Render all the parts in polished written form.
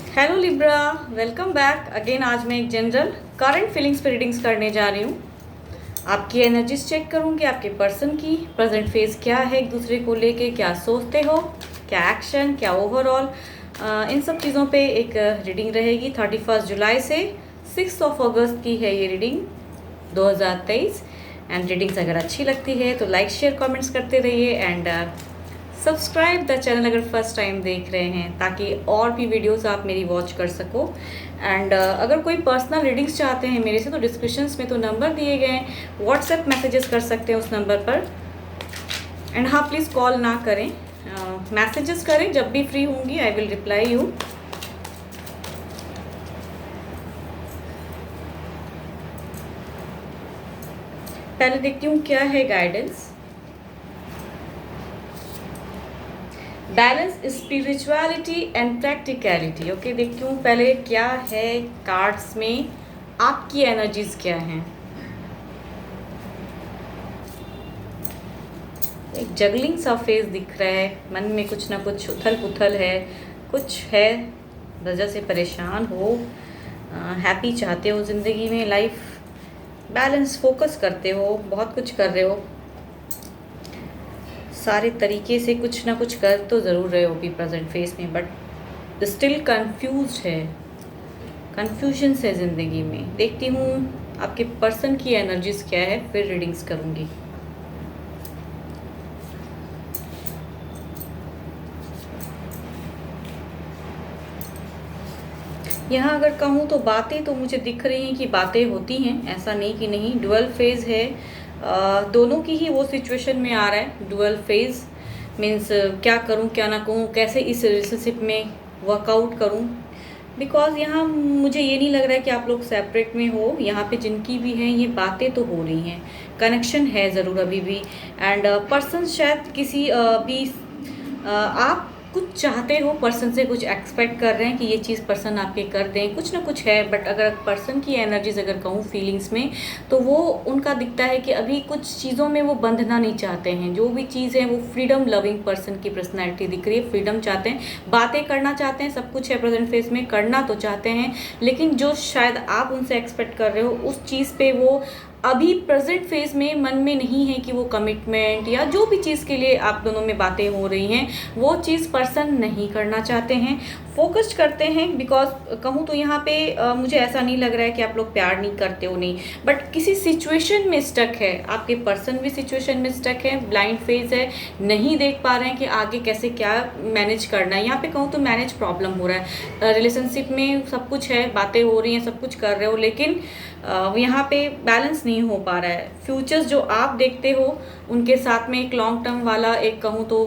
Hello Libra, welcome back again. आज मैं एक जनरल करंट फीलिंग्स पे रीडिंग्स करने जा रही हूँ। आपकी एनर्जीज चेक करूँगी, आपके पर्सन की प्रेजेंट फेज क्या है, एक दूसरे को लेके क्या सोचते हो, क्या एक्शन, क्या ओवरऑल, इन सब चीज़ों पे एक रीडिंग रहेगी। 31 जुलाई से 6 अगस्त की है ये रीडिंग 2023। एंड रीडिंग्स अगर अच्छी लगती है तो लाइक शेयर कमेंट्स करते रहिए एंड सब्सक्राइब द चैनल अगर फर्स्ट टाइम देख रहे हैं, ताकि और भी वीडियोस आप मेरी वॉच कर सको। एंड अगर कोई पर्सनल रीडिंग्स चाहते हैं मेरे से तो डिस्क्रिप्शंस में तो नंबर दिए गए हैं, व्हाट्सएप मैसेजेस कर सकते हैं उस नंबर पर। एंड हाँ, प्लीज़ कॉल ना करें, मैसेजेस करें। जब भी फ्री होंगी आई विल रिप्लाई यू। पहले देखती हूँ क्या है guidance. Balance, spirituality and practicality. Okay, देखती हूँ पहले क्या है कार्ड्स में, आपकी एनर्जीज क्या हैं। एक जगलिंग सा फेस दिख रहा है, मन में कुछ ना कुछ उथल पुथल है, कुछ है वजह से परेशान हो, हैप्पी चाहते हो ज़िंदगी में, लाइफ बैलेंस फोकस करते हो, बहुत कुछ कर रहे हो, सारे तरीके से कुछ ना कुछ कर तो ज़रूर रहे हो अभी प्रेजेंट फेस में, बट स्टिल कंफ्यूज है, कंफ्यूजन है ज़िंदगी में। देखती हूँ आपके पर्सन की एनर्जीज क्या है, फिर रीडिंग्स करूँगी। यहाँ अगर कहूँ तो बातें तो मुझे दिख रही हैं कि बातें होती हैं, ऐसा नहीं कि नहीं। डुअल फेज है, दोनों की ही वो सिचुएशन में आ रहा है। डुअल फेज मीन्स क्या करूँ क्या ना कहूँ, कैसे इस रिलेशनशिप में वर्कआउट करूँ, बिकॉज यहाँ मुझे ये नहीं लग रहा है कि आप लोग सेपरेट में हो। यहाँ पे जिनकी भी हैं ये बातें तो हो रही हैं, कनेक्शन है ज़रूर अभी भी। एंड पर्सन शायद किसी भी आप कुछ चाहते हो पर्सन से, कुछ एक्सपेक्ट कर रहे हैं कि ये चीज़ पर्सन आपके कर दें, कुछ ना कुछ है। बट अगर पर्सन की एनर्जीज अगर कहूँ फीलिंग्स में, तो वो उनका दिखता है कि अभी कुछ चीज़ों में वो बंधना नहीं चाहते हैं। जो भी चीज़ है वो फ्रीडम लविंग पर्सन की पर्सनैलिटी दिख रही है, फ्रीडम चाहते हैं, बातें करना चाहते हैं, सब कुछ है प्रेजेंट फेस में, करना तो चाहते हैं, लेकिन जो शायद आप उनसे एक्सपेक्ट कर रहे हो उस चीज़ पे वो अभी प्रेजेंट फेज में मन में नहीं है कि वो कमिटमेंट या जो भी चीज़ के लिए आप दोनों में बातें हो रही हैं वो चीज़ पर्सन नहीं करना चाहते हैं, फोकस्ड करते हैं। बिकॉज कहूँ तो यहाँ पे मुझे ऐसा नहीं लग रहा है कि आप लोग प्यार नहीं करते हो, नहीं, बट किसी सिचुएशन में स्टक है। आपके पर्सन भी सिचुएशन में स्टक है, ब्लाइंड फेज है, नहीं देख पा रहे हैं कि आगे कैसे क्या मैनेज करना है। यहाँ पे कहूँ तो मैनेज प्रॉब्लम हो रहा है। रिलेशनशिप में सब कुछ है, बातें हो रही हैं, सब कुछ कर रहे हो, लेकिन यहाँ पे बैलेंस नहीं हो पा रहा है। फ्यूचर्स जो आप देखते हो उनके साथ में एक लॉन्ग टर्म वाला एक कहूँ तो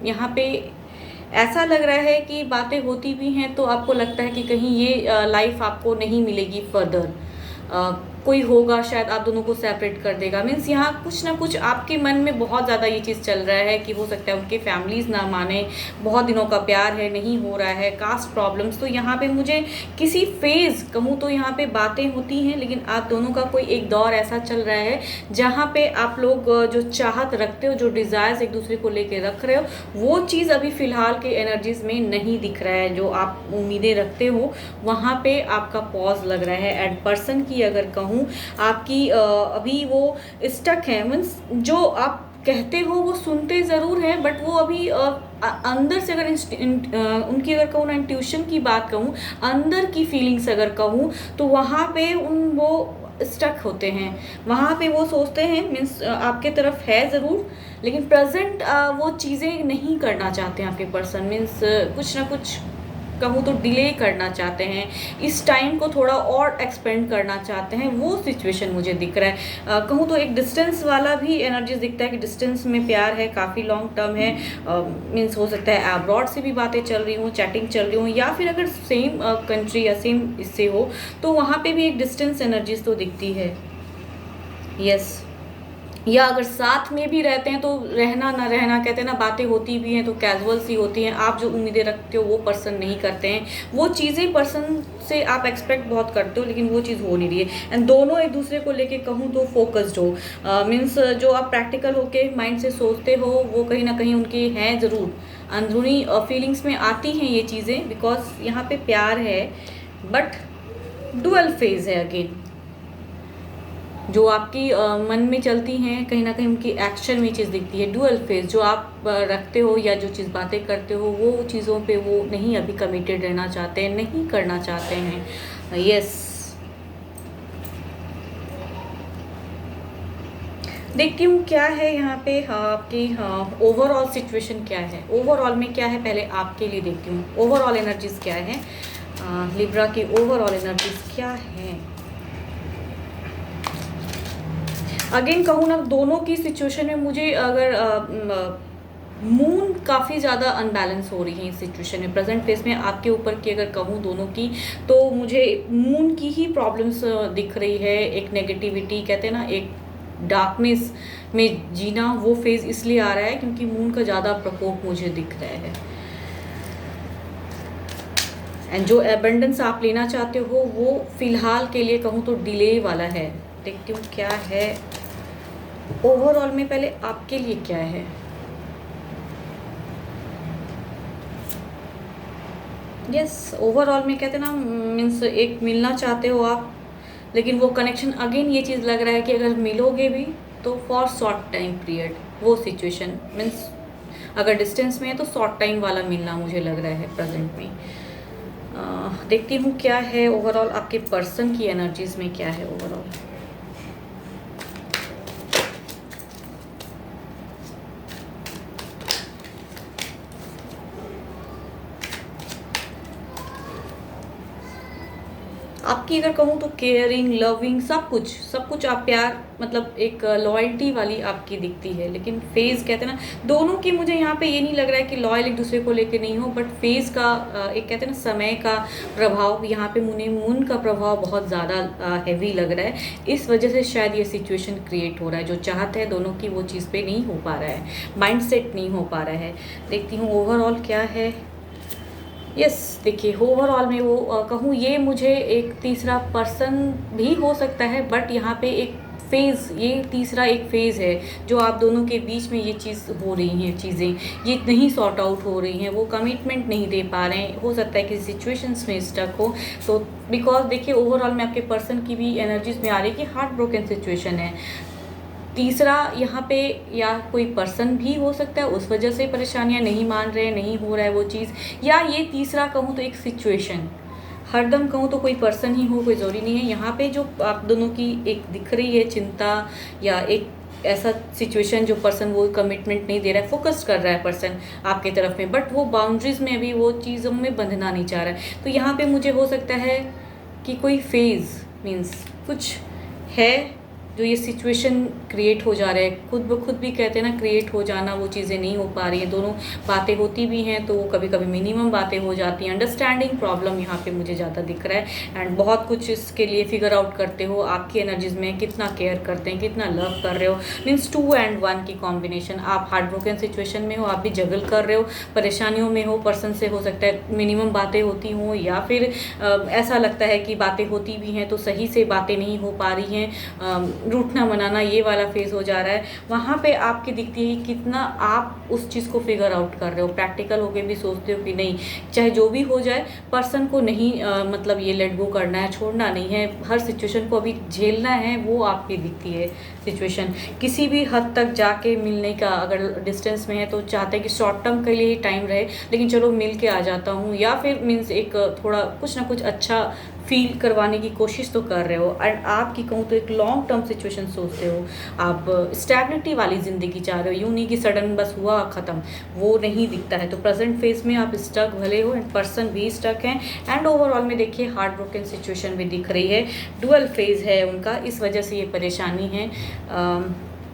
यहाँ पे ऐसा लग रहा है कि बातें होती भी हैं तो आपको लगता है कि कहीं ये लाइफ आपको नहीं मिलेगी फर्दर, कोई होगा शायद आप दोनों को सेपरेट कर देगा। मीन्स यहाँ कुछ ना कुछ आपके मन में बहुत ज़्यादा ये चीज़ चल रहा है कि हो सकता है उनके फैमिलीज़ ना माने, बहुत दिनों का प्यार है, नहीं हो रहा है, कास्ट प्रॉब्लम्स। तो यहाँ पे मुझे किसी फेज़ कहूँ तो यहाँ पे बातें होती हैं, लेकिन आप दोनों का कोई एक दौर ऐसा चल रहा है जहाँ पे आप लोग जो चाहत रखते हो, जो डिज़ायर्स एक दूसरे को लेके रख रहे हो, वो चीज़ अभी फ़िलहाल के एनर्जीज़ में नहीं दिख रहा है। जो आप उम्मीदें रखते हो वहाँ पे आपका पॉज लग रहा है। एंड पर्सन की अगर कहूँ आपकी अभी वो स्टक है, मीन्स जो आप कहते हो वो सुनते ज़रूर हैं, बट वो अभी अंदर से अगर उनकी अगर कहूँ ना इंट्यूशन की बात कहूँ, अंदर की फीलिंग्स अगर कहूँ, तो वहाँ पे वो स्टक होते हैं। वहाँ पे वो सोचते हैं, मीन्स आपके तरफ है ज़रूर, लेकिन प्रेजेंट वो चीज़ें नहीं करना चाहते हैं आपके पर्सन। मीन्स कुछ ना कुछ कहूँ तो डिले करना चाहते हैं, इस टाइम को थोड़ा और एक्सपेंड करना चाहते हैं, वो सिचुएशन मुझे दिख रहा है। कहूँ तो एक डिस्टेंस वाला भी एनर्जी दिखता है कि डिस्टेंस में प्यार है, काफ़ी लॉन्ग टर्म है। मीन्स हो सकता है अब्रॉड से भी बातें चल रही हों, चैटिंग चल रही हों, या फिर अगर सेम कंट्री या सेम इससे हो तो वहाँ पे भी एक डिस्टेंस एनर्जीज तो दिखती है। यस, या अगर साथ में भी रहते हैं तो रहना ना रहना, कहते हैं ना, बातें होती भी हैं तो कैजुअल सी होती हैं। आप जो उम्मीदें रखते हो वो पर्सन नहीं करते हैं, वो चीज़ें पर्सन से आप एक्सपेक्ट बहुत करते हो, लेकिन वो चीज़ हो नहीं रही है। एंड दोनों एक दूसरे को लेके कहूँ तो फोकस्ड हो, मीन्स जो आप प्रैक्टिकल होके माइंड से सोचते हो वो कहीं ना कहीं उनके हैं ज़रूर, अंदरूनी फीलिंग्स में आती हैं ये चीज़ें, बिकॉज यहाँ पे प्यार है बट डुअल फेज है अगेन। जो आपकी मन में चलती हैं कहीं ना कहीं उनकी एक्शन में चीज़ दिखती है। डुअल फेज जो आप रखते हो या जो चीज़ बातें करते हो वो चीज़ों पे वो नहीं अभी कमिटेड रहना चाहते हैं, नहीं करना चाहते हैं। यस, देखती हूँ क्या है यहाँ पे आपकी ओवरऑल सिचुएशन क्या है, ओवरऑल में क्या है, पहले आपके लिए देखती हूँ ओवरऑल एनर्जीज क्या है, लिब्रा की ओवरऑल एनर्जीज क्या है। अगेन कहूँ ना, दोनों की सिचुएशन में मुझे अगर मून काफ़ी ज़्यादा अनबैलेंस हो रही है इस सिचुएशन में, प्रेजेंट फेस में आपके ऊपर की अगर कहूँ दोनों की, तो मुझे मून की ही प्रॉब्लम्स दिख रही है। एक नेगेटिविटी कहते हैं ना, एक डार्कनेस में जीना, वो फेज इसलिए आ रहा है क्योंकि मून का ज़्यादा प्रकोप मुझे दिख रहा है। एंड जो एबंडेंस आप लेना चाहते हो वो फिलहाल के लिए कहूँ तो डिले वाला है। देखती हूँ क्या है ओवरऑल में, पहले आपके लिए क्या है। यस, ओवरऑल में कहते हैं ना, मीन्स एक मिलना चाहते हो आप, लेकिन वो कनेक्शन अगेन ये चीज़ लग रहा है कि अगर मिलोगे भी तो फॉर शॉर्ट टाइम पीरियड, वो सिचुएशन मीन्स अगर डिस्टेंस में है तो शॉर्ट टाइम वाला मिलना मुझे लग रहा है प्रेजेंट में। देखती हूँ क्या है ओवरऑल आपके पर्सन की एनर्जीज में क्या है ओवरऑल। आपकी अगर कहूँ तो केयरिंग, लविंग, सब कुछ आप प्यार, मतलब एक लॉयल्टी वाली आपकी दिखती है। लेकिन फेज कहते हैं ना, दोनों की मुझे यहाँ पे ये नहीं लग रहा है कि लॉयल एक दूसरे को लेके नहीं हो, बट फेज का एक कहते हैं ना समय का प्रभाव, यहाँ पे मून का प्रभाव बहुत ज़्यादा हैवी लग रहा है। इस वजह से शायद ये सिचुएशन क्रिएट हो रहा है। जो चाहते हैं दोनों की वो चीज़ पे नहीं हो पा रहा है, माइंड सेट नहीं हो पा रहा है। देखती हूँ ओवरऑल क्या है। यस, देखिए ओवरऑल में वो कहूँ, ये मुझे एक तीसरा पर्सन भी हो सकता है, बट यहाँ पे एक फेज़, ये तीसरा एक फेज़ है जो आप दोनों के बीच में ये चीज़ हो रही हैं, चीज़ें ये नहीं सॉर्ट आउट हो रही हैं, वो कमिटमेंट नहीं दे पा रहे हैं। हो सकता है कि सिचुएशंस में स्टक हो, तो बिकॉज देखिए ओवरऑल में आपके पर्सन की भी एनर्जीज में आ रही है कि हार्ट ब्रोकन सिचुएशन है। तीसरा यहाँ पे या कोई पर्सन भी हो सकता है, उस वजह से परेशानियाँ नहीं मान रहे हैं, नहीं हो रहा है वो चीज़, या ये तीसरा कहूँ तो एक सिचुएशन, हरदम कहूँ तो कोई पर्सन ही हो, कोई ज़रूरी नहीं है। यहाँ पे जो आप दोनों की एक दिख रही है चिंता, या एक ऐसा सिचुएशन जो पर्सन वो कमिटमेंट नहीं दे रहा है, फोकस कर रहा है पर्सन आपके तरफ में, बट वो बाउंड्रीज में अभी वो चीज़ों में बंधना नहीं चाह रहा है। तो यहाँ पे मुझे हो सकता है कि कोई फेज़ मीन्स कुछ है जो ये सिचुएशन क्रिएट हो जा रहा है, खुद ब खुद भी कहते हैं ना, क्रिएट हो जाना, वो चीज़ें नहीं हो पा रही हैं। दोनों बातें होती भी हैं तो वो कभी कभी मिनिमम बातें हो जाती हैं। अंडरस्टैंडिंग प्रॉब्लम यहाँ पे मुझे ज़्यादा दिख रहा है। एंड बहुत कुछ इसके लिए फिगर आउट करते हो, आपकी एनर्जीज में कितना केयर करते हैं, कितना लव कर रहे हो, मीन्स 2 and 1 की कॉम्बिनेशन। आप हार्ट ब्रोकन सिचुएशन में हो, आप भी जगल कर रहे हो, परेशानियों में हो, पर्सन से हो सकता है मिनिमम बातें होती हों, या फिर ऐसा लगता है कि बातें होती भी हैं तो सही से बातें नहीं हो पा रही हैं, रूठना मनाना ये वाला फेज हो जा रहा है। वहाँ पे आपकी दिखती है कितना आप उस चीज़ को फिगर आउट कर रहे हो, प्रैक्टिकल होके भी सोचते हो कि नहीं, चाहे जो भी हो जाए पर्सन को नहीं मतलब ये लेट गो करना है, छोड़ना नहीं है, हर सिचुएशन को अभी झेलना है, वो आपकी दिखती है सिचुएशन। किसी भी हद तक जाके मिलने का, अगर डिस्टेंस में है तो चाहते हैं कि शॉर्ट टर्म के लिए ही टाइम रहे, लेकिन चलो मिल के आ जाता हूँ, या फिर मीन्स एक थोड़ा कुछ ना कुछ अच्छा फील करवाने की कोशिश तो कर रहे हो। एंड आपकी कहूँ तो एक लॉन्ग टर्म सिचुएशन सोचते हो, आप स्टेबिलिटी वाली ज़िंदगी चाह रहे हो, यूँ नहीं कि सडन बस हुआ ख़त्म, वो नहीं दिखता है। तो प्रेजेंट फेज में आप स्टक भले हो एंड पर्सन भी स्टक हैं। एंड ओवरऑल में देखिए हार्ट ब्रोकन सिचुएशन भी दिख रही है, डुअल फेज है उनका, इस वजह से ये परेशानी है।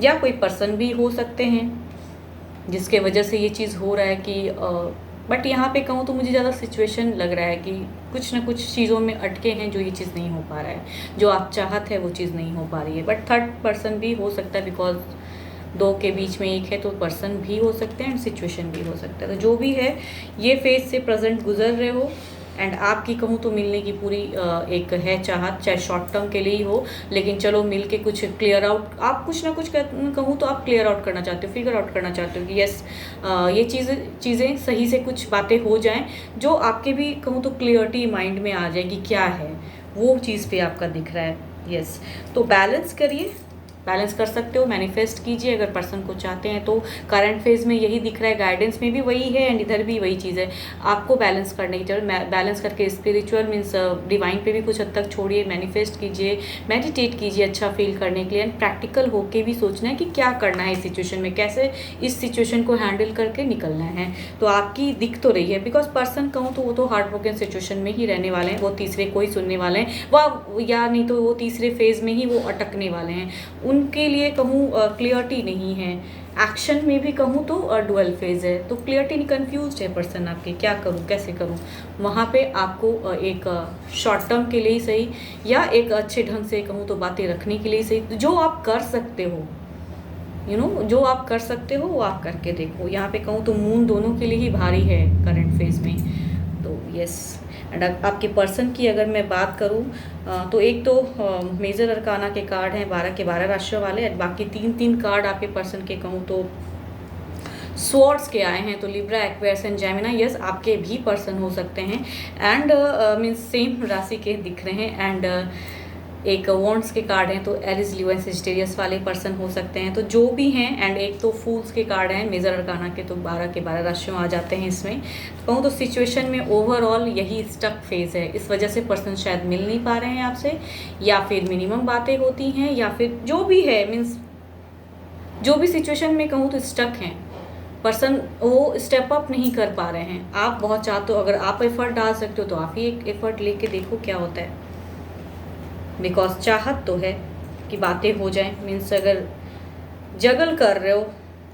या कोई पर्सन भी हो सकते हैं जिसके वजह से ये चीज़ हो रहा है कि बट यहाँ पे कहूँ तो मुझे ज़्यादा सिचुएशन लग रहा है कि कुछ ना कुछ चीज़ों में अटके हैं, जो ये चीज़ नहीं हो पा रहा है, जो आप चाहते हैं वो चीज़ नहीं हो पा रही है। बट थर्ड पर्सन भी हो सकता है, बिकॉज 2 के बीच में एक है, तो पर्सन भी हो सकते हैं एंड सिचुएशन भी हो सकता है। तो जो भी है, ये फेज से प्रेजेंट गुजर रहे हो, एंड आपकी कहूँ तो मिलने की पूरी एक है चाहत, चाहे शॉर्ट टर्म के लिए ही हो, लेकिन चलो मिल के कुछ क्लियर आउट, आप कुछ ना कुछ कहूँ तो आप क्लियर आउट करना चाहते हो, फिगर आउट करना चाहते हो कि यस ये चीज़ें सही से कुछ बातें हो जाएं जो आपके भी कहूँ तो क्लियरिटी माइंड में आ जाए कि क्या है, वो चीज़ पे आपका दिख रहा है। यस, तो बैलेंस करिए, बैलेंस कर सकते हो, मैनिफेस्ट कीजिए अगर पर्सन को चाहते हैं तो। करंट फेज में यही दिख रहा है, गाइडेंस में भी वही है एंड इधर भी वही चीज़ है। आपको बैलेंस करने की जरूरत, बैलेंस करके स्पिरिचुअल मीन्स डिवाइन पे भी कुछ हद तक छोड़िए, मैनिफेस्ट कीजिए, मेडिटेट कीजिए अच्छा फील करने के लिए, एंड प्रैक्टिकल होके भी सोचना है कि क्या करना है इस सिचुएशन में, कैसे इस सिचुएशन को हैंडल करके निकलना है। तो आपकी दिख तो रही है, बिकॉज पर्सन कहूँ तो वो तो हार्ट ब्रोकन सिचुएशन में ही रहने वाले हैं, वो तीसरे कोई सुनने वाले हैं वह, या नहीं तो वो तीसरे फेज में ही वो अटकने वाले हैं, उनके लिए कहूँ क्लियरिटी नहीं है। एक्शन में भी कहूँ तो डुअल फेज है, तो क्लियरिटी नहीं, कंफ्यूज है पर्सन आपके, क्या करूँ कैसे करूँ। वहाँ पे आपको एक शॉर्ट टर्म के लिए ही सही या एक अच्छे ढंग से कहूँ तो बातें रखने के लिए सही, जो आप कर सकते हो, जो आप कर सकते हो वो आप करके देखो। यहाँ पे कहूँ तो मून दोनों के लिए ही भारी है करंट फेज में, तो यस। एंड आपके पर्सन की अगर मैं बात करूँ तो एक तो मेजर अरकाना के कार्ड हैं 12 के 12 राशियों वाले, बाकी 3 कार्ड आपके पर्सन के कहूँ तो स्वॉर्ड्स के आए हैं, तो Libra, Aquarius and Gemini, yes आपके भी पर्सन हो सकते हैं एंड मीन्स सेम राशि के दिख रहे हैं। एंड एक वॉन्ड्स के कार्ड हैं, तो एरिस, लियो एंड सेजिटेरियस वाले पर्सन हो सकते हैं, तो जो भी हैं। एंड एक तो फूल्स के कार्ड हैं मेजर अरकाना के, तो 12 के 12 राशियों आ जाते हैं इसमें। कहूँ तो सिचुएशन में ओवरऑल यही स्टक फेज है, इस वजह से पर्सन शायद मिल नहीं पा रहे हैं आपसे, या फिर मिनिमम बातें होती हैं, या फिर जो भी है मीन्स जो भी सिचुएशन में कहूँ तो स्टक हैं पर्सन, वो स्टेप अप नहीं कर पा रहे हैं। आप बहुत चाहते हो, अगर आप एफर्ट डाल सकते हो तो आप ही एक एफर्ट लेके देखो क्या होता है, बिकॉज चाहत तो है कि बातें हो जाएं। मीन्स अगर जगल कर रहे हो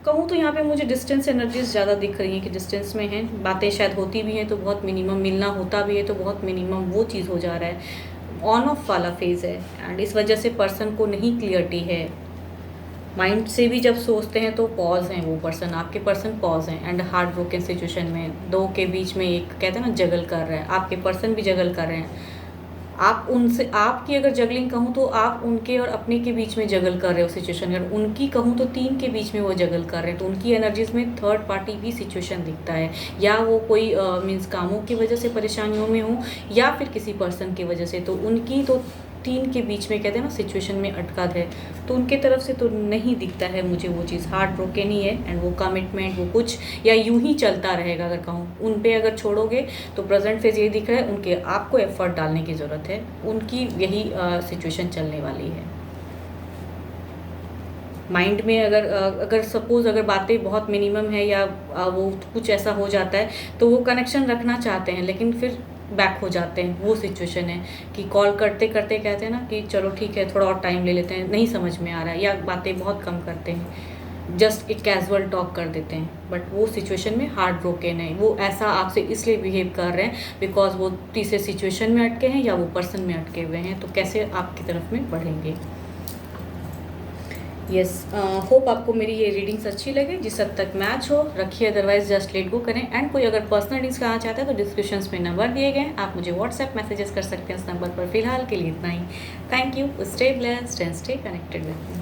कहूँ तो यहाँ पे मुझे डिस्टेंस एनर्जीज ज़्यादा दिख रही हैं कि डिस्टेंस में हैं, बातें शायद होती भी हैं तो बहुत मिनिमम, मिलना होता भी है तो बहुत मिनिमम, वो चीज़ हो जा रहा है, ऑन ऑफ वाला फेज़ है। एंड इस वजह से पर्सन को नहीं क्लियरिटी है, माइंड से भी जब सोचते हैं तो पॉज हैं, वो पर्सन आपके पर्सन पॉज हैं। एंड हार्ट ब्रोकन सिचुएशन में दो के बीच में एक कहते हैं ना जगल कर रहा है, आपके पर्सन भी जगल कर रहे हैं। आप उनसे, आपकी अगर जगलिंग कहूँ तो आप उनके और अपने के बीच में जगल कर रहे हो सिचुएशन, अगर उनकी कहूँ तो 3 के बीच में वो जगल कर रहे हैं, तो उनकी एनर्जीज में थर्ड पार्टी भी सिचुएशन दिखता है, या वो कोई मीन्स कामों की वजह से परेशानियों में हो या फिर किसी पर्सन की वजह से, तो उनकी तो 3 के बीच में कहते हैं ना सिचुएशन में अटका है, तो उनके तरफ से तो नहीं दिखता है मुझे वो चीज़, हार्ट ब्रोकन ही है। एंड वो कमिटमेंट वो कुछ या यूं ही चलता रहेगा, अगर कहूँ उन पे अगर छोड़ोगे तो प्रेजेंट फेज ये दिख रहा है, उनके आपको एफर्ट डालने की ज़रूरत है, उनकी यही सिचुएशन चलने वाली है। माइंड में अगर सपोज़ अगर बातें बहुत मिनिमम है या वो कुछ ऐसा हो जाता है तो वो कनेक्शन रखना चाहते हैं, लेकिन फिर बैक हो जाते हैं, वो सिचुएशन है कि कॉल करते करते कहते हैं ना कि चलो ठीक है थोड़ा और टाइम ले लेते हैं, नहीं समझ में आ रहा है, या बातें बहुत कम करते हैं, जस्ट एक कैजुअल टॉक कर देते हैं, बट वो सिचुएशन में हार्ट ब्रोकन है, वो ऐसा आपसे इसलिए बिहेव कर रहे हैं बिकॉज वो तीसरे सिचुएशन में अटके हैं या वो पर्सन में अटके हुए हैं, तो कैसे आपकी तरफ में बढ़ेंगे। यस, होप आपको मेरी ये रीडिंग्स अच्छी लगे, जिस हद तक मैच हो रखिए, अदरवाइज जस्ट लेट गो करें। एंड कोई अगर पर्सनल रीडिंग्स कराना चाहता है तो डिस्क्रिप्शंस में नंबर दिए गए हैं, आप मुझे व्हाट्सएप मैसेजेस कर सकते हैं इस नंबर पर। फिलहाल के लिए इतना ही, thank you, stay blessed and stay connected with me.